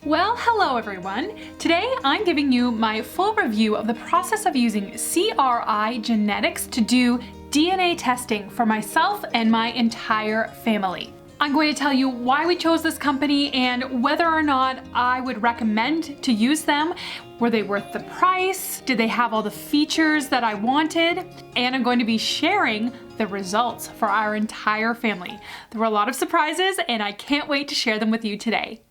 Well, hello everyone. Today I'm giving you my full review of the process of using CRI Genetics to do DNA testing for myself and my entire family. I'm going to tell you why we chose this company and whether or not I would recommend to use them. Were they worth the price? Did they have all the features that I wanted? And I'm going to be sharing the results for our entire family. There were a lot of surprises and I can't wait to share them with you today.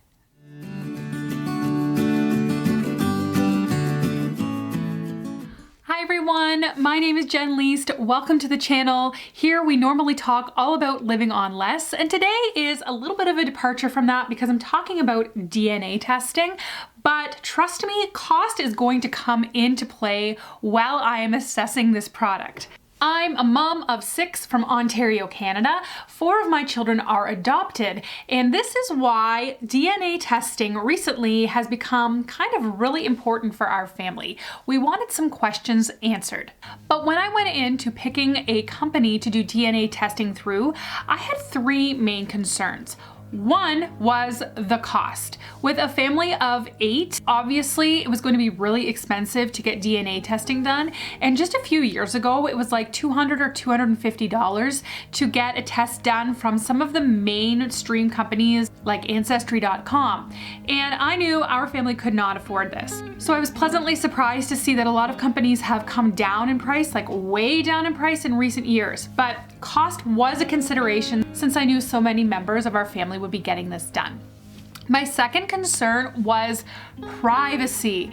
Hi everyone, my name is Jenn. Welcome to the channel. Here we normally talk all about living on less, and today is a little bit of a departure from that because I'm talking about DNA testing. But trust me, cost is going to come into play while I am assessing this product. I'm a mom of 6 from Ontario, Canada. 4 of my children are adopted, and this is why DNA testing recently has become kind of really important for our family. We wanted some questions answered. But when I went into picking a company to do DNA testing through, I had 3 main concerns. One was the cost. With a family of 8, obviously it was going to be really expensive to get DNA testing done. And just a few years ago, it was like $200 or $250 to get a test done from some of the mainstream companies like Ancestry.com. And I knew our family could not afford this. So I was pleasantly surprised to see that a lot of companies have come down in price, like way down in price in recent years. But cost was a consideration since I knew so many members of our family would be getting this done. My second concern was privacy.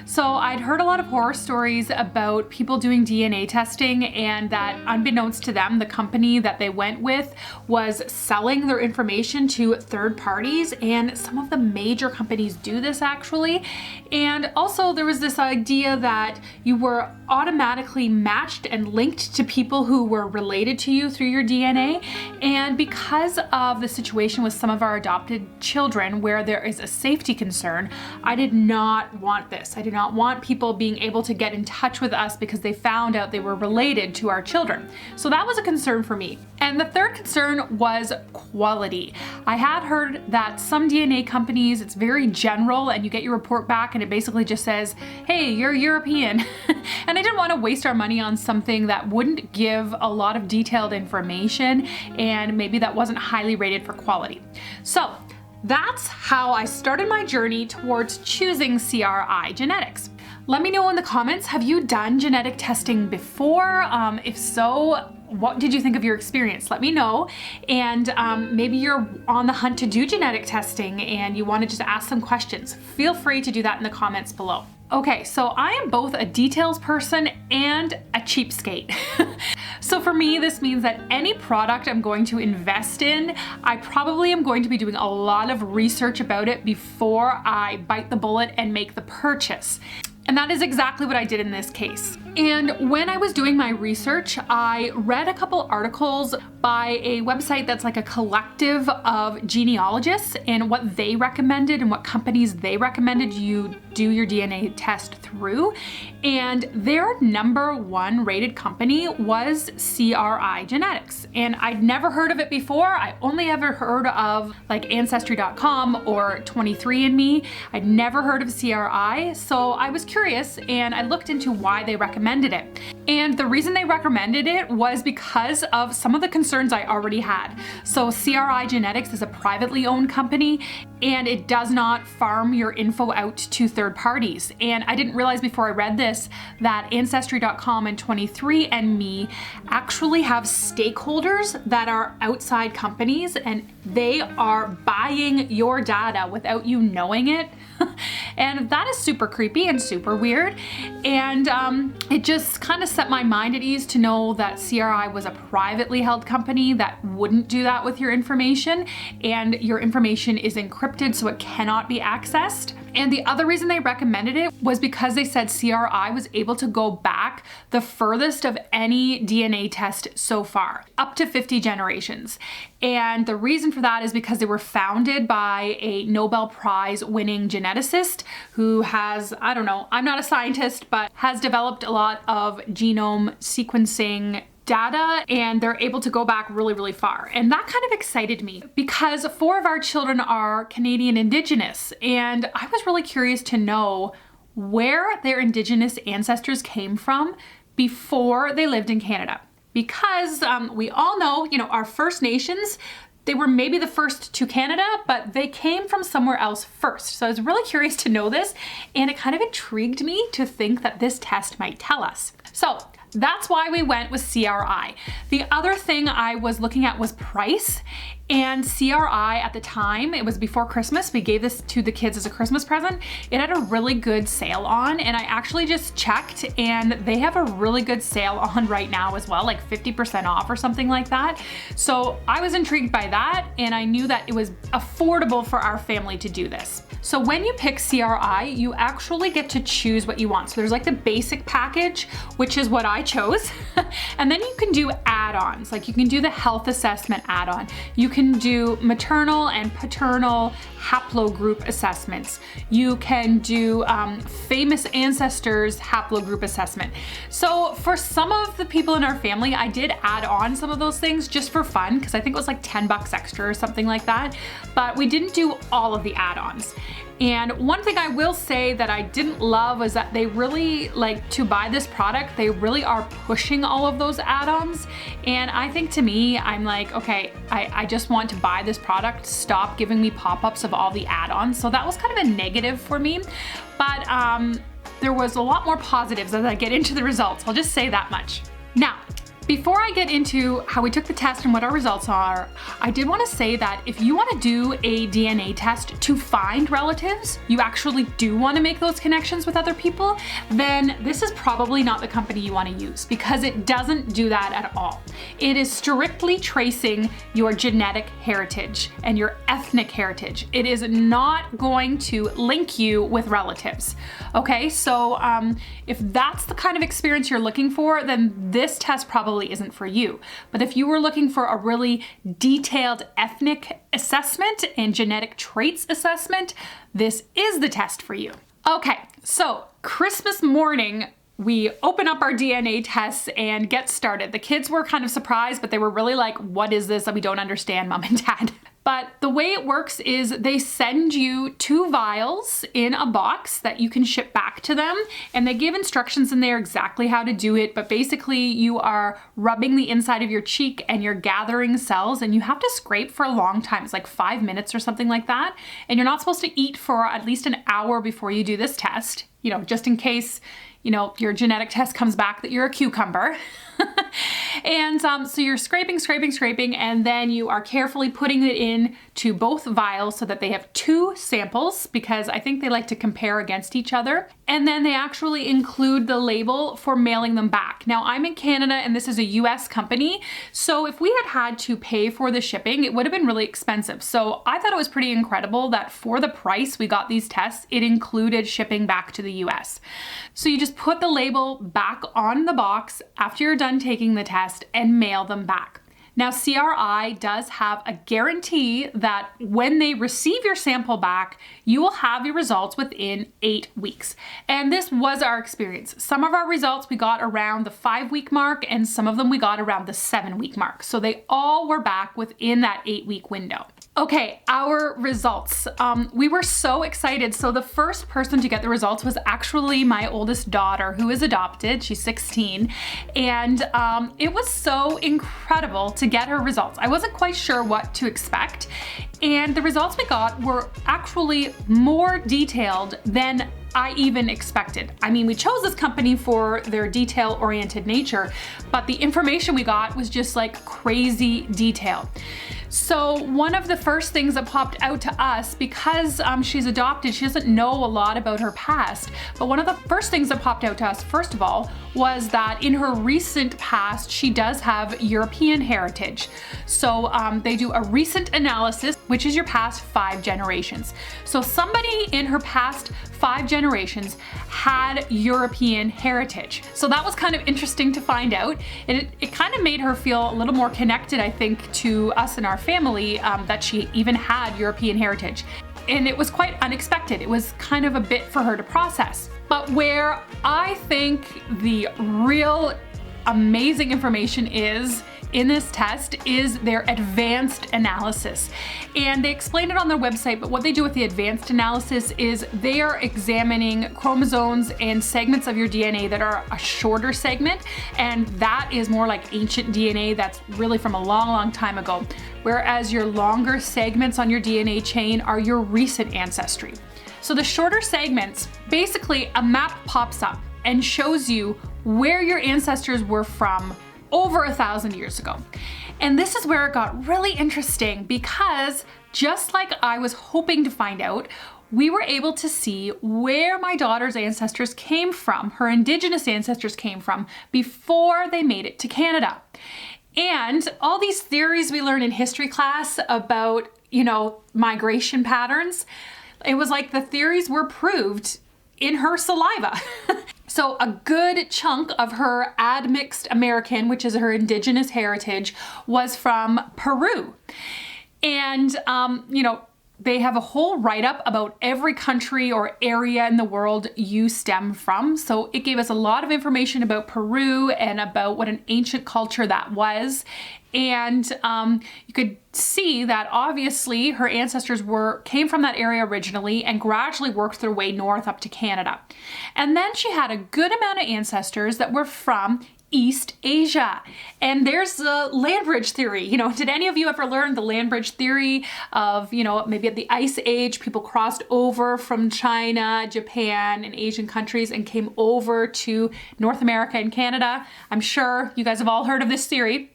So I'd heard a lot of horror stories about people doing DNA testing, and that unbeknownst to them, the company that they went with was selling their information to third parties, and some of the major companies do this actually. And also there was this idea that you were automatically matched and linked to people who were related to you through your DNA. And because of the situation with some of our adopted children where there is a safety concern, I did not want this. I did not want people being able to get in touch with us because they found out they were related to our children. So that was a concern for me. And the third concern was quality. I had heard that some DNA companies, it's very general and you get your report back and it basically just says, hey, you're European. And I didn't want to waste our money on something that wouldn't give a lot of detailed information and maybe that wasn't highly rated for quality. So that's how I started my journey towards choosing CRI Genetics. Let me know in the comments, have you done genetic testing before? If so, what did you think of your experience? Let me know. And maybe you're on the hunt to do genetic testing and you want to just ask some questions. Feel free to do that in the comments below. Okay, so I am both a details person and a cheapskate. So for me, this means that any product I'm going to invest in, I probably am going to be doing a lot of research about it before I bite the bullet and make the purchase. And that is exactly what I did in this case. And when I was doing my research, I read a couple articles by a website that's like a collective of genealogists and what they recommended and what companies they recommended you do your DNA test through. And their #1 rated company was CRI Genetics. And I'd never heard of it before. I only ever heard of like Ancestry.com or 23andMe. I'd never heard of CRI. So I was curious and I looked into why they recommended it. And the reason they recommended it was because of some of the concerns I already had. So CRI Genetics is a privately owned company and it does not farm your info out to third parties. And I didn't realize before I read this that Ancestry.com and 23andMe actually have stakeholders that are outside companies and they are buying your data without you knowing it. And that is super creepy and super weird. And it just kind of set my mind at ease to know that CRI was a privately held company that wouldn't do that with your information, and your information is encrypted so it cannot be accessed. And the other reason they recommended it was because they said CRI was able to go back the furthest of any DNA test so far, up to 50 generations. And the reason for that is because they were founded by a Nobel Prize winning geneticist who has, I don't know, I'm not a scientist, but has developed a lot of genome sequencing data and they're able to go back really, really far. And that kind of excited me because 4 of our children are Canadian Indigenous. And I was really curious to know where their Indigenous ancestors came from before they lived in Canada. Because we all know, our First Nations, they were maybe the first to Canada, but they came from somewhere else first. So I was really curious to know this, and it kind of intrigued me to think that this test might tell us. So that's why we went with CRI. The other thing I was looking at was price, and CRI at the time, it was before Christmas, we gave this to the kids as a Christmas present. It had a really good sale on, and I actually just checked and they have a really good sale on right now as well, like 50% off or something like that. So I was intrigued by that, and I knew that it was affordable for our family to do this. So when you pick CRI, you actually get to choose what you want. So there's like the basic package, which is what I chose. And then you can do add-ons, like you can do the health assessment add-on. You can do maternal and paternal haplogroup assessments. You can do famous ancestors haplogroup assessment. So for some of the people in our family, I did add on some of those things just for fun, because I think it was like $10 extra or something like that. But we didn't do all of the add-ons. And one thing I will say that I didn't love was that they really, like, to buy this product, they really are pushing all of those add-ons. And I think, to me, I'm like, okay, I just want to buy this product. Stop giving me pop-ups of all the add-ons. So that was kind of a negative for me. But there was a lot more positives as I get into the results. I'll just say that much. Now, before I get into how we took the test and what our results are, I did want to say that if you want to do a DNA test to find relatives, you actually do want to make those connections with other people, then this is probably not the company you want to use, because it doesn't do that at all. It is strictly tracing your genetic heritage and your ethnic heritage. It is not going to link you with relatives. Okay, so if that's the kind of experience you're looking for, then this test probably isn't for you. But if you were looking for a really detailed ethnic assessment and genetic traits assessment, this is the test for you. Okay, so Christmas morning, we open up our DNA tests and get started. The kids were kind of surprised, but they were really like, what is this that we don't understand, Mom and Dad? But the way it works is they send you 2 vials in a box that you can ship back to them, and they give instructions in there exactly how to do it. But basically you are rubbing the inside of your cheek and you're gathering cells, and you have to scrape for a long time. It's like 5 minutes or something like that. And you're not supposed to eat for at least an hour before you do this test, just in case, your genetic test comes back that you're a cucumber. And so you're scraping, and then you are carefully putting it in to both vials so that they have 2 samples, because I think they like to compare against each other. And then they actually include the label for mailing them back. Now, I'm in Canada and this is a US company, so if we had to pay for the shipping, it would have been really expensive. So I thought it was pretty incredible that for the price we got these tests, it included shipping back to the US. So you just put the label back on the box after you're done taking the test and mail them back. Now, CRI does have a guarantee that when they receive your sample back, you will have your results within 8 weeks. And this was our experience. Some of our results we got around the 5-week mark, and some of them we got around the 7-week mark. So they all were back within that 8-week window. Okay, our results. We were so excited. So the first person to get the results was actually my oldest daughter, who is adopted. She's 16. And it was so incredible to get her results. I wasn't quite sure what to expect. And the results we got were actually more detailed than I even expected. I mean, we chose this company for their detail-oriented nature, but the information we got was just like crazy detailed. So one of the first things that popped out to us, because she's adopted, she doesn't know a lot about her past, but one of the first things that popped out to us, first of all, was that in her recent past, she does have European heritage. So they do a recent analysis, which is your past 5 generations. So somebody in her past 5 generations had European heritage. So that was kind of interesting to find out. It kind of made her feel a little more connected, I think, to us and our family, that she even had European heritage. And it was quite unexpected. It was kind of a bit for her to process. But where I think the real amazing information is in this test is their advanced analysis. And they explain it on their website, but what they do with the advanced analysis is they are examining chromosomes and segments of your DNA that are a shorter segment, and that is more like ancient DNA that's really from a long, long time ago. Whereas your longer segments on your DNA chain are your recent ancestry. So the shorter segments, basically a map pops up and shows you where your ancestors were from over 1,000 years ago. And this is where it got really interesting, because just like I was hoping to find out, we were able to see where my daughter's ancestors came from, her indigenous ancestors came from, before they made it to Canada. And all these theories we learn in history class about, migration patterns, it was like the theories were proved in her saliva. So a good chunk of her admixed American, which is her indigenous heritage, was from Peru. And, they have a whole write-up about every country or area in the world you stem from. So it gave us a lot of information about Peru and about what an ancient culture that was. And you could see that obviously her ancestors came from that area originally and gradually worked their way north up to Canada. And then she had a good amount of ancestors that were from East Asia. And there's the land bridge theory. Did any of you ever learn the land bridge theory of, maybe at the Ice Age, people crossed over from China, Japan, and Asian countries and came over to North America and Canada? I'm sure you guys have all heard of this theory.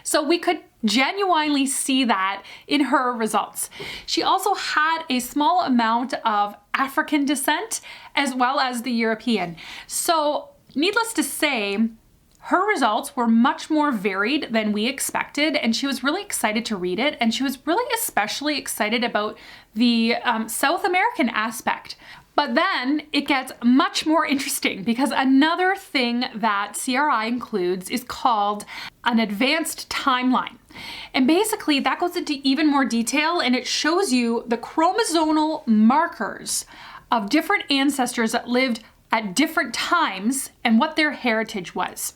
So we could genuinely see that in her results. She also had a small amount of African descent as well as the European. So needless to say, her results were much more varied than we expected, and she was really excited to read it, and she was really especially excited about the South American aspect. But then it gets much more interesting, because another thing that CRI includes is called an advanced timeline. And basically that goes into even more detail, and it shows you the chromosomal markers of different ancestors that lived at different times and what their heritage was.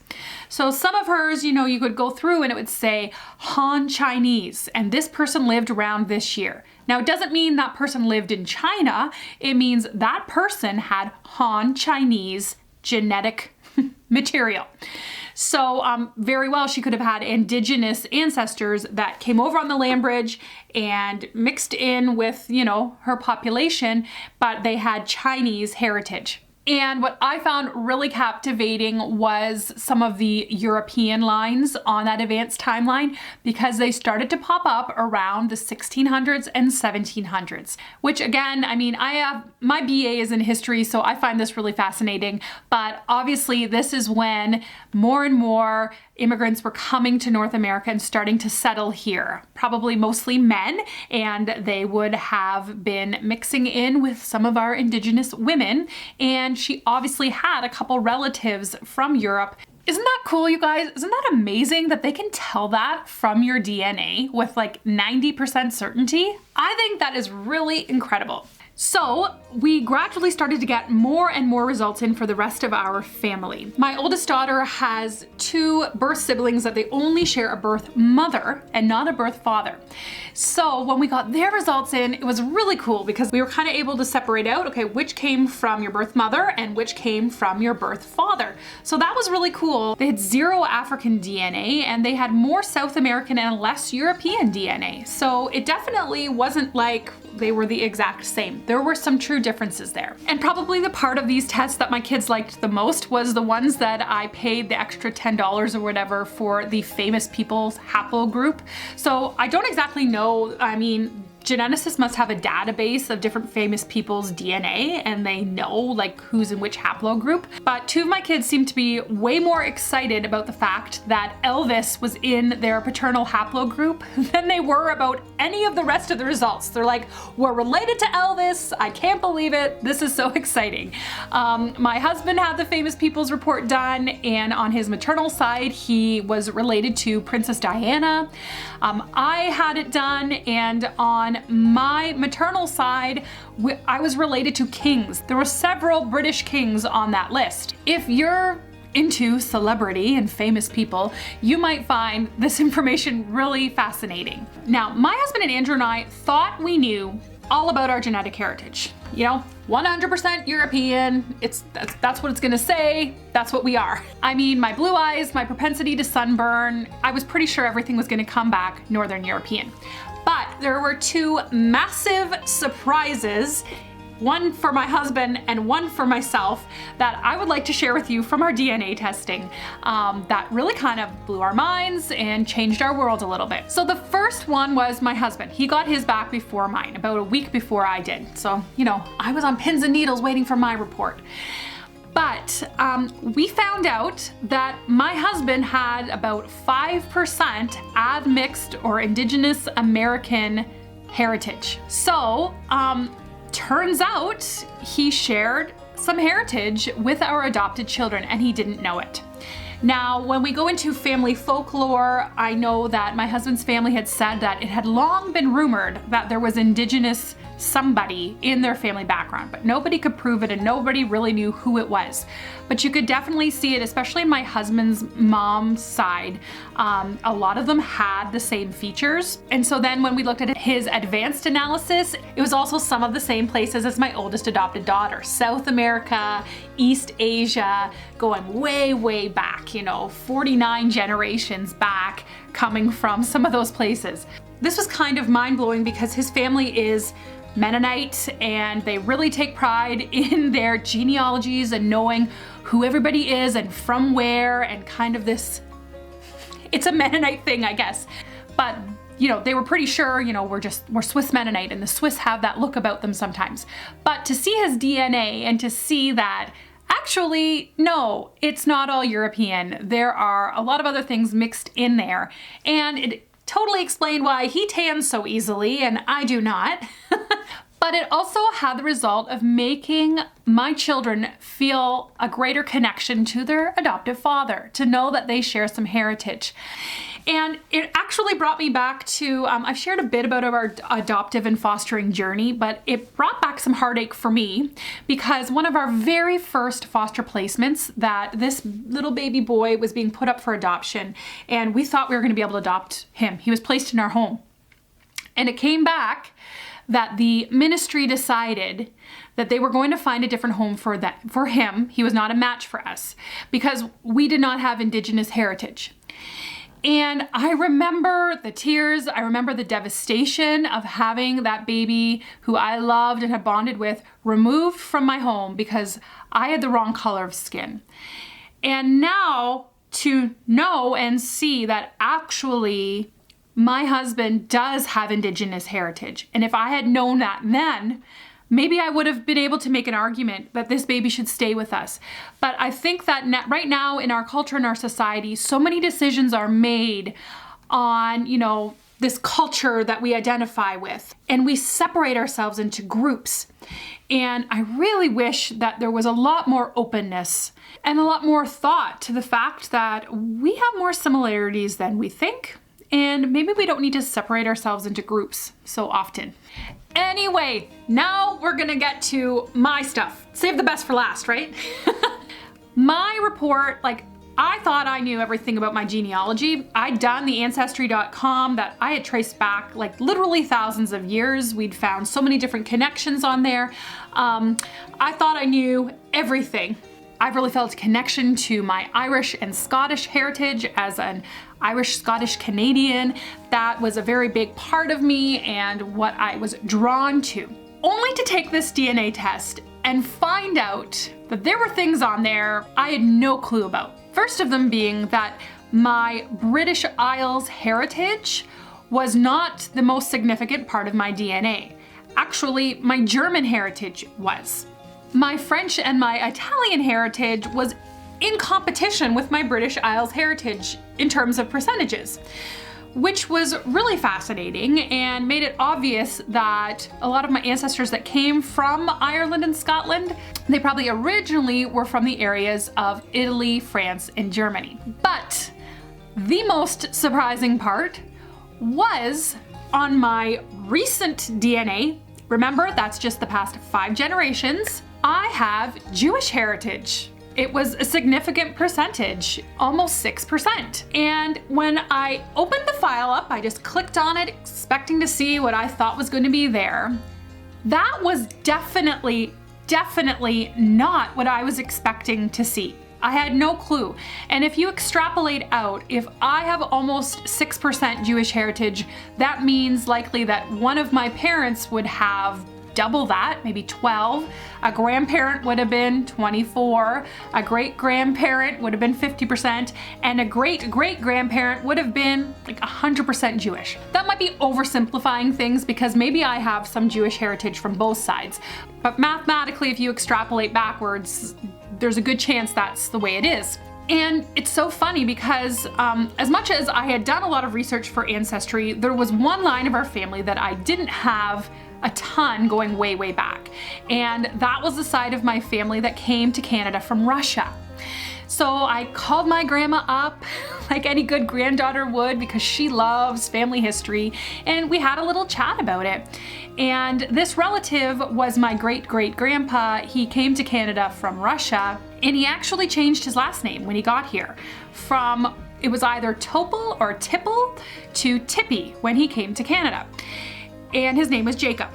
So some of hers, you could go through and it would say Han Chinese, and this person lived around this year. Now, it doesn't mean that person lived in China. It means that person had Han Chinese genetic material. So very well, she could have had indigenous ancestors that came over on the land bridge and mixed in with, her population, but they had Chinese heritage. And what I found really captivating was some of the European lines on that advanced timeline, because they started to pop up around the 1600s and 1700s, which again, my BA is in history, so I find this really fascinating. But obviously this is when more and more immigrants were coming to North America and starting to settle here, probably mostly men, and they would have been mixing in with some of our indigenous women. And she obviously had a couple relatives from Europe. Isn't that cool, you guys? Isn't that amazing that they can tell that from your DNA with like 90% certainty? I think that is really incredible. So we gradually started to get more and more results in for the rest of our family. My oldest daughter has 2 birth siblings that they only share a birth mother and not a birth father. So when we got their results in, it was really cool, because we were kind of able to separate out, okay, which came from your birth mother and which came from your birth father. So that was really cool. They had 0 African DNA, and they had more South American and less European DNA. So it definitely wasn't like they were the exact same. There were some true differences there. And probably the part of these tests that my kids liked the most was the ones that I paid the extra $10 or whatever for the famous people's haplogroup. So I don't exactly know, geneticists must have a database of different famous people's DNA, and they know like who's in which haplogroup. But 2 of my kids seem to be way more excited about the fact that Elvis was in their paternal haplogroup than they were about any of the rest of the results. They're like, we're related to Elvis. I can't believe it. This is so exciting. My husband had the famous people's report done, and on his maternal side, he was related to Princess Diana. I had it done, and on my maternal side, I was related to kings. There were several British kings on that list. If you're into celebrity and famous people, you might find this information really fascinating. Now, my husband and Andrew and I thought we knew all about our genetic heritage. You know, 100% European, that's what it's gonna say, that's what we are. I mean, my blue eyes, my propensity to sunburn, I was pretty sure everything was gonna come back Northern European. But there were two massive surprises, one for my husband and one for myself, that I would like to share with you from our DNA testing that really kind of blew our minds and changed our world a little bit. So the first one was my husband. He got his back before mine, about a week before I did. So, you know, I was on pins and needles waiting for my report. But we found out that my husband had about 5% admixed or Indigenous American heritage. So, turns out he shared some heritage with our adopted children and he didn't know it. Now, when we go into family folklore, I know that my husband's family had said that it had long been rumored that there was Indigenous somebody in their family background, but nobody could prove it and nobody really knew who it was. But you could definitely see it, especially in my husband's mom's side. A lot of them had the same features. And so then when we looked at his advanced analysis, it was also some of the same places as my oldest adopted daughter. South America, East Asia, going way, way back, you know, 49 generations back, coming from some of those places. This was kind of mind-blowing because his family is Mennonite and they really take pride in their genealogies and knowing who everybody is and from where, and kind of this, it's a Mennonite thing, I guess. But you know, they were pretty sure, you know, we're Swiss Mennonite, and the Swiss have that look about them sometimes. But to see his DNA and to see that actually, no, it's not all European. There are a lot of other things mixed in there, and it totally explained why he tans so easily and I do not. But it also had the result of making my children feel a greater connection to their adoptive father, to know that they share some heritage. And it actually brought me back to, I've shared a bit about our adoptive and fostering journey, but it brought back some heartache for me because one of our very first foster placements, that this little baby boy was being put up for adoption, and we thought we were going to be able to adopt him. He was placed in our home. And it came back that the ministry decided that they were going to find a different home for him. He was not a match for us because we did not have Indigenous heritage. And I remember the tears, I remember the devastation of having that baby who I loved and had bonded with removed from my home because I had the wrong color of skin. And now to know and see that actually my husband does have Indigenous heritage. And if I had known that then, maybe I would have been able to make an argument that this baby should stay with us. But I think that right now in our culture and our society, so many decisions are made on, you know, this culture that we identify with, and we separate ourselves into groups. And I really wish that there was a lot more openness and a lot more thought to the fact that we have more similarities than we think. And maybe we don't need to separate ourselves into groups so often. Anyway, now we're gonna get to my stuff. Save the best for last, right? My report, like, I thought I knew everything about my genealogy. I'd done the Ancestry.com that I had traced back like literally thousands of years. We'd found so many different connections on there. I thought I knew everything. I've really felt a connection to my Irish and Scottish heritage as an Irish, Scottish, Canadian. That was a very big part of me and what I was drawn to. Only to take this DNA test and find out that there were things on there I had no clue about. First of them being that my British Isles heritage was not the most significant part of my DNA. Actually, my German heritage was. My French and my Italian heritage was in competition with my British Isles heritage in terms of percentages, which was really fascinating and made it obvious that a lot of my ancestors that came from Ireland and Scotland, they probably originally were from the areas of Italy, France, and Germany. But the most surprising part was on my recent DNA. Remember, that's just the past 5 generations. I have Jewish heritage. it was a significant percentage, almost 6%. And when I opened the file up, I just clicked on it, expecting to see what I thought was going to be there. That was definitely not what I was expecting to see. I had no clue. And if you extrapolate out, if I have almost 6% Jewish heritage, that means likely that one of my parents would have double that, maybe 12. A grandparent would have been 24. A great-grandparent would have been 50%. And a great-great-grandparent would have been like 100% Jewish. That might be oversimplifying things because maybe I have some Jewish heritage from both sides. But mathematically, if you extrapolate backwards, there's a good chance that's the way it is. And it's so funny because as much as I had done a lot of research for Ancestry, there was one line of our family that I didn't have a ton going way back. And that was the side of my family that came to Canada from Russia. So I called my grandma up like any good granddaughter would because she loves family history, and we had a little chat about it. And this relative was my great-great-grandpa. He came to Canada from Russia, and he actually changed his last name when he got here from, it was either Topol or Tipple to Tippy when he came to Canada. And his name was Jacob.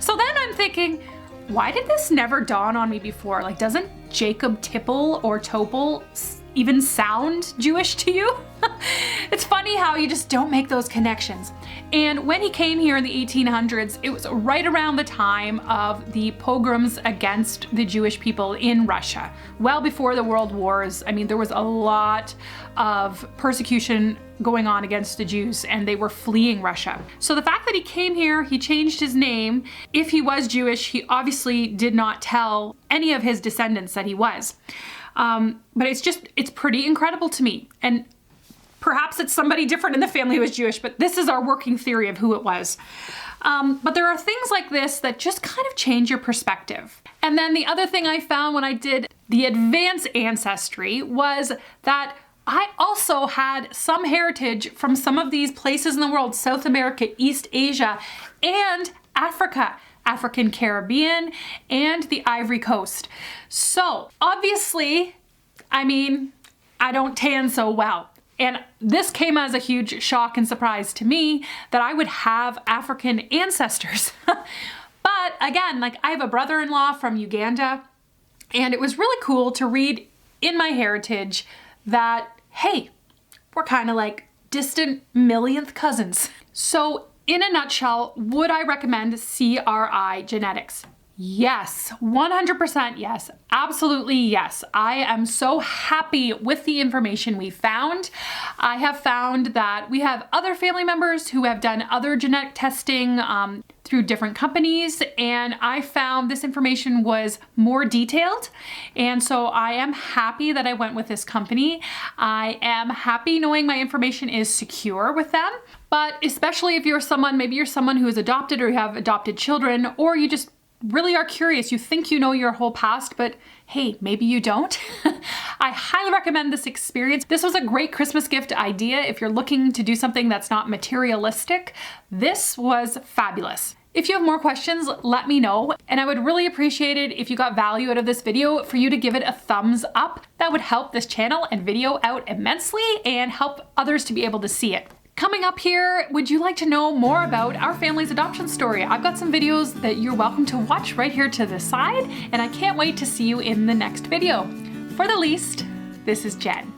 So then I'm thinking, why did this never dawn on me before? Like, doesn't Jacob Tipple or Topol even sound Jewish to you? It's funny how you just don't make those connections. And when he came here in the 1800s, it was right around the time of the pogroms against the Jewish people in Russia. Well before the World Wars, I mean, there was a lot of persecution going on against the Jews, and they were fleeing Russia. So the fact that he came here, he changed his name. If he was Jewish, he obviously did not tell any of his descendants that he was. But it's pretty incredible to me. And perhaps it's somebody different in the family who was Jewish, but this is our working theory of who it was. But there are things like this that just kind of change your perspective. And then the other thing I found when I did the advanced ancestry was that I also had some heritage from some of these places in the world: South America, East Asia, and Africa, African Caribbean, and the Ivory Coast. So obviously, I mean, I don't tan so well. And this came as a huge shock and surprise to me that I would have African ancestors. But again, like, I have a brother-in-law from Uganda, and it was really cool to read in my heritage that, hey, we're kind of like distant millionth cousins. So in a nutshell, would I recommend CRI Genetics? Yes, 100% yes, absolutely yes. I am so happy with the information we found. I have found that we have other family members who have done other genetic testing through different companies, and I found this information was more detailed. And so I am happy that I went with this company. I am happy knowing my information is secure with them. But especially if you're someone, maybe you're someone who is adopted or you have adopted children, or you just really are curious, you think you know your whole past, but hey, maybe you don't. I highly recommend this experience. This was a great Christmas gift idea. If you're looking to do something that's not materialistic, this was fabulous. If you have more questions, let me know. And I would really appreciate it if you got value out of this video for you to give it a thumbs up. That would help this channel and video out immensely and help others to be able to see it. Coming up here, would you like to know more about our family's adoption story? I've got some videos that you're welcome to watch right here to the side, and I can't wait to see you in the next video. For the least, this is Jen.